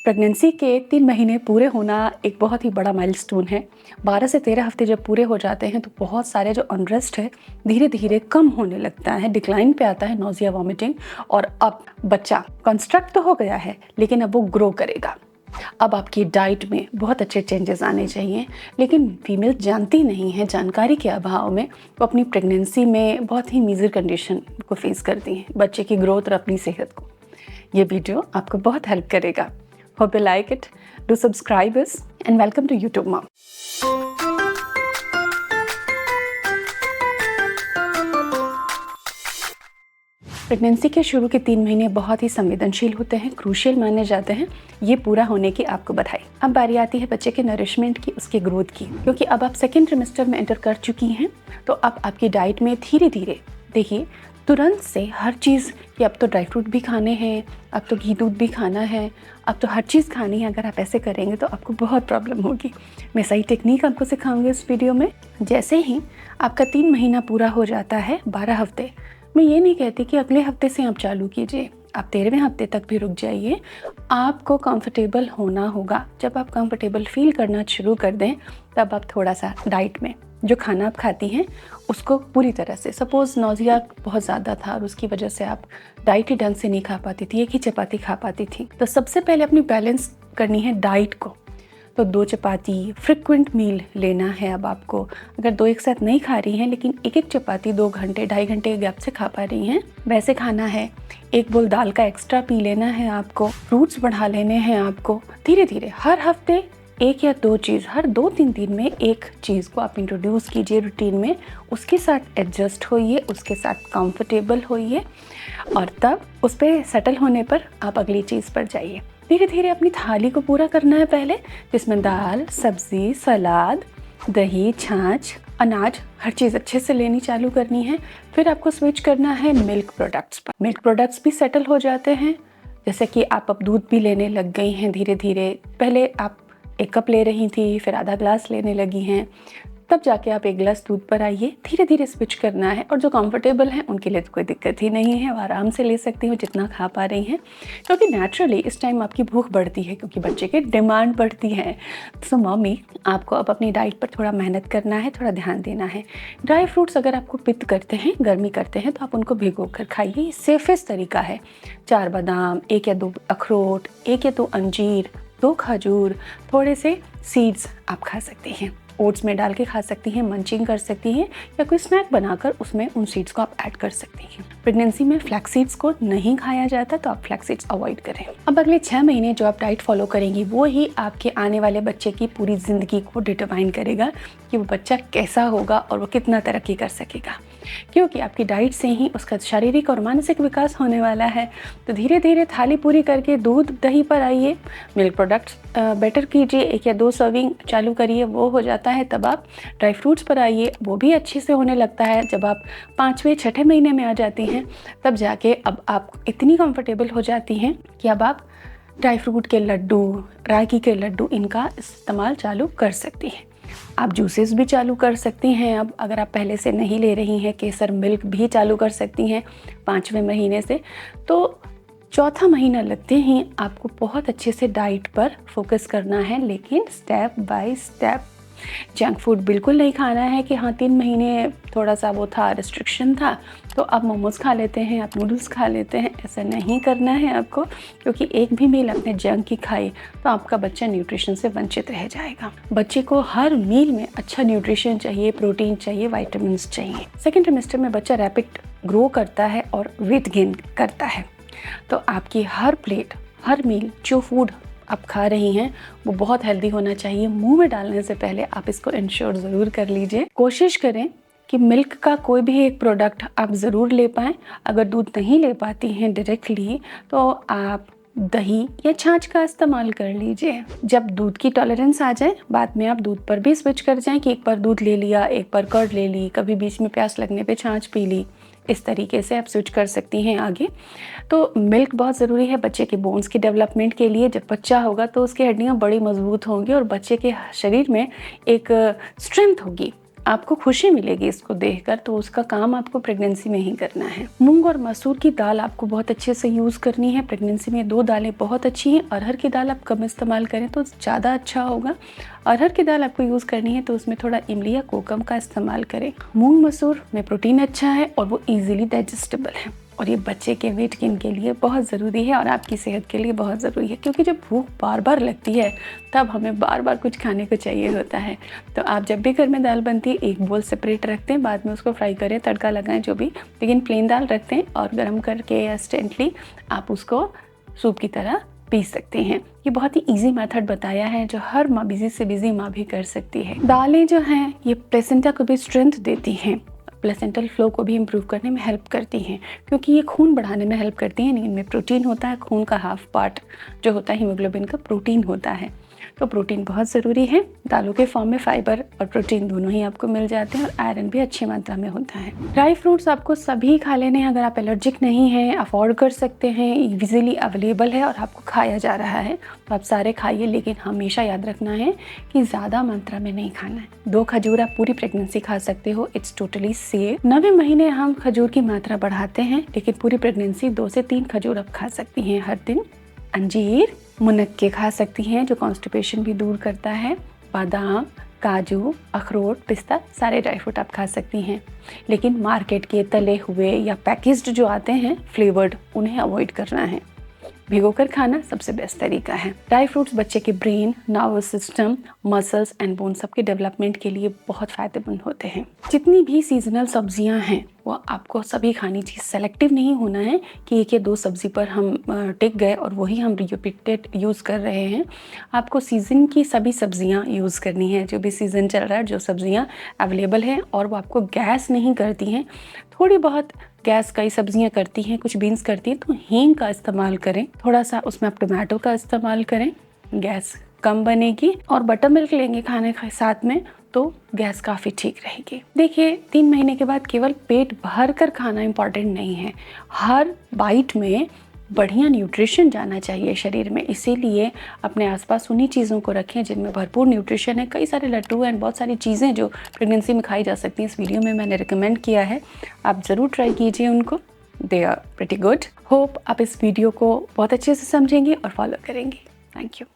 Pregnancy के 3 महीने पूरे होना एक बहुत ही बड़ा माइलस्टोन है। 12 से 13 हफ्ते जब पूरे हो जाते हैं तो बहुत सारे जो अनरेस्ट है धीरे-धीरे कम होने लगता है, डिक्लाइन पे आता है नॉज़िया, वॉमिटिंग। और अब बच्चा कंस्ट्रक्ट तो हो गया है लेकिन अब वो ग्रो करेगा। अब आपकी डाइट में बहुत अच्छे चेंजेस आने चाहिए, लेकिन फीमेल जानती नहीं है, जानकारी के अभाव में वो अपनी प्रेगनेंसी में बहुत ही मीज़र कंडीशन को फेस करती हैं, बच्चे की ग्रोथ और अपनी सेहत को। ये वीडियो आपको बहुत हेल्प करेगा। Hope you like it. Do subscribe us and welcome to YouTube Mom. Pregnancy के शुरू के 3 महीने बहुत ही संवेदनशील होते हैं, क्रूशियल माने जाते हैं। ये पूरा होने की आपको बधाई। अब बारी आती है बच्चे के नरिशमेंट की, उसके ग्रोथ की, क्योंकि अब आप सेकेंड ट्रिमेस्टर में एंटर कर चुकी हैं। तो अब आपकी डाइट में धीरे धीरे देखिए तुरंत से हर चीज़ कि अब तो ड्राई फ्रूट भी खाने हैं, अब तो घी दूध भी खाना है, अब तो हर चीज़ खानी है। अगर आप ऐसे करेंगे तो आपको बहुत प्रॉब्लम होगी। मैं सही टेक्निक आपको सिखाऊंगी इस वीडियो में। जैसे ही आपका 3 महीना पूरा हो जाता है, 12 हफ्ते, मैं ये नहीं कहती कि अगले हफ्ते से आप चालू कीजिए, आप 13वें हफ्ते तक भी रुक जाइए। आपको कंफर्टेबल होना होगा। जब आप कंफर्टेबल फील करना शुरू कर दें तब आप थोड़ा सा डाइट में जो खाना आप खाती हैं उसको पूरी तरह से, सपोज़ नौजिया बहुत ज़्यादा था और उसकी वजह से आप डाइट ही ढंग से नहीं खा पाती थी, एक ही चपाती खा पाती थी, तो सबसे पहले अपनी बैलेंस करनी है डाइट को। तो 2 चपाती फ्रिक्वेंट मील लेना है। अब आपको अगर 2 एक साथ नहीं खा रही हैं लेकिन एक एक चपाती 2 घंटे 2.5 घंटे के गैप से खा पा रही हैं, वैसे खाना है। 1 बोल दाल का एक्स्ट्रा पी लेना है आपको, फ्रूट्स बढ़ा लेने हैं आपको। धीरे धीरे हर हफ्ते 1 या 2 चीज़, हर 2-3 दिन में एक चीज़ को आप इंट्रोड्यूस कीजिए रूटीन में, उसके साथ एडजस्ट होइए, उसके साथ कंफर्टेबल होइए और तब उस पर सेटल होने पर आप अगली चीज़ पर जाइए। धीरे धीरे अपनी थाली को पूरा करना है पहले, जिसमें दाल, सब्ज़ी, सलाद, दही, छाछ, अनाज, हर चीज़ अच्छे से लेनी चालू करनी है। फिर आपको स्विच करना है मिल्क प्रोडक्ट्स पर। मिल्क प्रोडक्ट्स भी सेटल हो जाते हैं, जैसे कि आप अब दूध भी लेने लग गई हैं धीरे धीरे। पहले आप 1 कप ले रही थी, फिर आधा ग्लास लेने लगी हैं, तब जाके आप 1 गिलास दूध पर आइए। धीरे धीरे स्विच करना है। और जो कंफर्टेबल हैं उनके लिए तो कोई दिक्कत ही नहीं है, वो आराम से ले सकती हो जितना खा पा रही हैं, क्योंकि नेचुरली इस टाइम आपकी भूख बढ़ती है क्योंकि बच्चे की डिमांड बढ़ती है। सो मम्मी, आपको अब अपनी डाइट पर थोड़ा मेहनत करना है, थोड़ा ध्यान देना है। ड्राई फ्रूट्स अगर आपको पित्त करते हैं, गर्मी करते हैं, तो आप उनको भिगो कर खाइए, ये सेफेस्ट तरीका है। 4 बादाम, 1 या 2 अखरोट, 1 या 2 अंजीर, 2 खजूर, थोड़े से सीड्स आप खा सकती हैं, ओट्स में डाल के खा सकती हैं, मंचिंग कर सकती हैं, या कोई स्नैक बनाकर उसमें उन सीड्स को आप ऐड कर सकती हैं। प्रेगनेंसी में फ्लैक्स सीड्स को नहीं खाया जाता, तो आप फ्लैक्स सीड्स अवॉइड करें। अब अगले 6 महीने जो आप डाइट फॉलो करेंगी वो ही आपके आने वाले बच्चे की पूरी ज़िंदगी को डिटरमाइन करेगा कि वो बच्चा कैसा होगा और वो कितना तरक्की कर सकेगा, क्योंकि आपकी डाइट से ही उसका शारीरिक और मानसिक विकास होने वाला है। तो धीरे धीरे थाली पूरी करके दूध दही पर आइए, मिल्क प्रोडक्ट्स बेटर कीजिए, 1 या 2 सर्विंग चालू करिए, वो हो जाता है। तब आप ड्राई फ्रूट्स पर आइए, वो भी अच्छे से होने लगता है। जब आप 5वें-6ठे महीने में आ जाती हैं तब जाके अब आप इतनी कंफर्टेबल हो जाती हैं कि अब आप ड्राई फ्रूट के लड्डू, रागी के लड्डू, इनका इस्तेमाल चालू कर सकती हैं। आप जूसेस भी चालू कर सकती हैं। अब अगर आप पहले से नहीं ले रही हैं, केसर मिल्क भी चालू कर सकती हैं 5वें महीने से। तो चौथा महीना लगते ही आपको बहुत अच्छे से डाइट पर फोकस करना है, लेकिन step by step. Junk food बिल्कुल नहीं खाना है कि हाँ 3 महीने थोड़ा सा वो था, रिस्ट्रिक्शन था, तो आप मोमोज़ खा लेते हैं, आप नूडल्स खा लेते हैं। ऐसा नहीं करना है आपको, क्योंकि एक भी मील आपने जंक की खाई तो आपका बच्चा न्यूट्रिशन से वंचित रह जाएगा। बच्चे को हर मील में अच्छा न्यूट्रिशन चाहिए, प्रोटीन चाहिए, विटामिन चाहिए। सेकेंड ट्रिमेस्टर में बच्चा रैपिड ग्रो करता है और वेट गेन करता है, तो आपकी हर प्लेट, हर मील, जो फूड आप खा रही हैं वो बहुत हेल्दी होना चाहिए। मुंह में डालने से पहले आप इसको इंश्योर ज़रूर कर लीजिए। कोशिश करें कि मिल्क का कोई भी एक प्रोडक्ट आप ज़रूर ले पाएँ। अगर दूध नहीं ले पाती हैं डायरेक्टली तो आप दही या छाछ का इस्तेमाल कर लीजिए। जब दूध की टॉलरेंस आ जाए, बाद में आप दूध पर भी स्विच कर जाएं कि एक बार दूध ले लिया, एक बार कर्ड ले ली, कभी बीच में प्यास लगने पे छाछ पी ली। इस तरीके से आप स्विच कर सकती हैं आगे। तो मिल्क बहुत ज़रूरी है बच्चे के बोन्स की डेवलपमेंट के लिए। जब बच्चा होगा तो उसकी हड्डियाँ बड़ी मजबूत होंगी और बच्चे के शरीर में एक स्ट्रेंथ होगी आपको खुशी मिलेगी इसको देखकर, तो उसका काम आपको प्रेगनेंसी में ही करना है। मूंग और मसूर की दाल आपको बहुत अच्छे से यूज़ करनी है। प्रेगनेंसी में 2 दालें बहुत अच्छी हैं। अरहर की दाल आप कम इस्तेमाल करें तो ज़्यादा अच्छा होगा। अरहर की दाल आपको यूज़ करनी है तो उसमें थोड़ा इमली या कोकम का इस्तेमाल करें। मूंग मसूर में प्रोटीन अच्छा है और वो ईजिली डाइजेस्टेबल है, और ये बच्चे के वेट गेन के लिए बहुत ज़रूरी है और आपकी सेहत के लिए बहुत ज़रूरी है, क्योंकि जब भूख बार बार लगती है तब हमें बार बार कुछ खाने को चाहिए होता है। तो आप जब भी घर में दाल बनती है, एक बोल सेपरेट रखते हैं, बाद में उसको फ्राई करें, तड़का लगाएं जो भी, लेकिन प्लेन दाल रखते हैं और गर्म करके या इंस्टेंटली आप उसको सूप की तरह पी सकते हैं। ये बहुत ही इजी मेथड बताया है जो हर माँ, बिजी से बिजी माँ भी कर सकती है। दालें जो हैं ये प्लेसेंटा को भी स्ट्रेंथ देती हैं, प्लेसेंटल फ्लो को भी इम्प्रूव करने में हेल्प करती हैं, क्योंकि ये खून बढ़ाने में हेल्प करती हैं। इनमें प्रोटीन होता है, खून का हाफ पार्ट जो होता है हीमोग्लोबिन का प्रोटीन होता है, तो प्रोटीन बहुत ज़रूरी है। दालों के फॉर्म में फाइबर और प्रोटीन दोनों ही आपको मिल जाते हैं और आयरन भी अच्छी मात्रा में होता है। ड्राई फ्रूट्स आपको सभी खा लेने हैं, अगर आप एलर्जिक नहीं हैं, अफोर्ड कर सकते हैं, इजीली अवेलेबल है और आपको खाया जा रहा है तो आप सारे खाइए, लेकिन हमेशा याद रखना है कि ज़्यादा मात्रा में नहीं खाना है। 2 खजूर आप पूरी प्रेगनेंसी खा सकते हो, इट्स टोटली सेफ। 9वें महीने हम खजूर की मात्रा बढ़ाते हैं, लेकिन पूरी प्रेगनेंसी 2 से 3 खजूर आप खा सकती हैं हर दिन। अंजीर, मुनक्के खा सकती हैं जो कॉन्स्टिपेशन भी दूर करता है। बादाम, काजू, अखरोट, पिस्ता, सारे ड्राई फ्रूट आप खा सकती हैं, लेकिन मार्केट के तले हुए या पैकेज्ड जो आते हैं फ्लेवर्ड, उन्हें अवॉइड करना है। भिगोकर खाना सबसे बेस्ट तरीका है। ड्राई फ्रूट्स बच्चे के brain, nervous system, muscles and bone सबके डेवलपमेंट के लिए बहुत फ़ायदेमंद होते हैं। जितनी भी सीजनल सब्जियां हैं वो आपको सभी खानी चाहिए। सेलेक्टिव नहीं होना है कि 1 या 2 सब्जी पर हम टिक गए और वही हम रिपीटेड यूज़ कर रहे हैं। आपको सीज़न की सभी सब्जियां यूज़ करनी है, जो भी सीज़न चल रहा है, जो सब्जियां अवेलेबल हैं और वो आपको गैस नहीं करती हैं। थोड़ी बहुत गैस कई सब्जियां करती हैं, कुछ बीन्स करती हैं, तो हींग का इस्तेमाल करें, थोड़ा सा उसमें आप टमाटो का इस्तेमाल करें, गैस कम बनेगी। और बटर मिल्क लेंगे खाने के साथ में तो गैस काफ़ी ठीक रहेगी। देखिए 3 महीने के बाद केवल पेट भर कर खाना इम्पॉर्टेंट नहीं है, हर बाइट में बढ़िया न्यूट्रिशन जाना चाहिए शरीर में। इसीलिए अपने आसपास उन्हीं चीज़ों को रखें जिनमें भरपूर न्यूट्रिशन है। कई सारे लड्डू एंड बहुत सारी चीज़ें जो प्रेगनेंसी में खाई जा सकती हैं, इस वीडियो में मैंने रिकमेंड किया है, आप ज़रूर ट्राई कीजिए उनको। They are pretty good. Hope आप इस वीडियो को बहुत अच्छे से समझेंगे और फॉलो करेंगे। Thank you.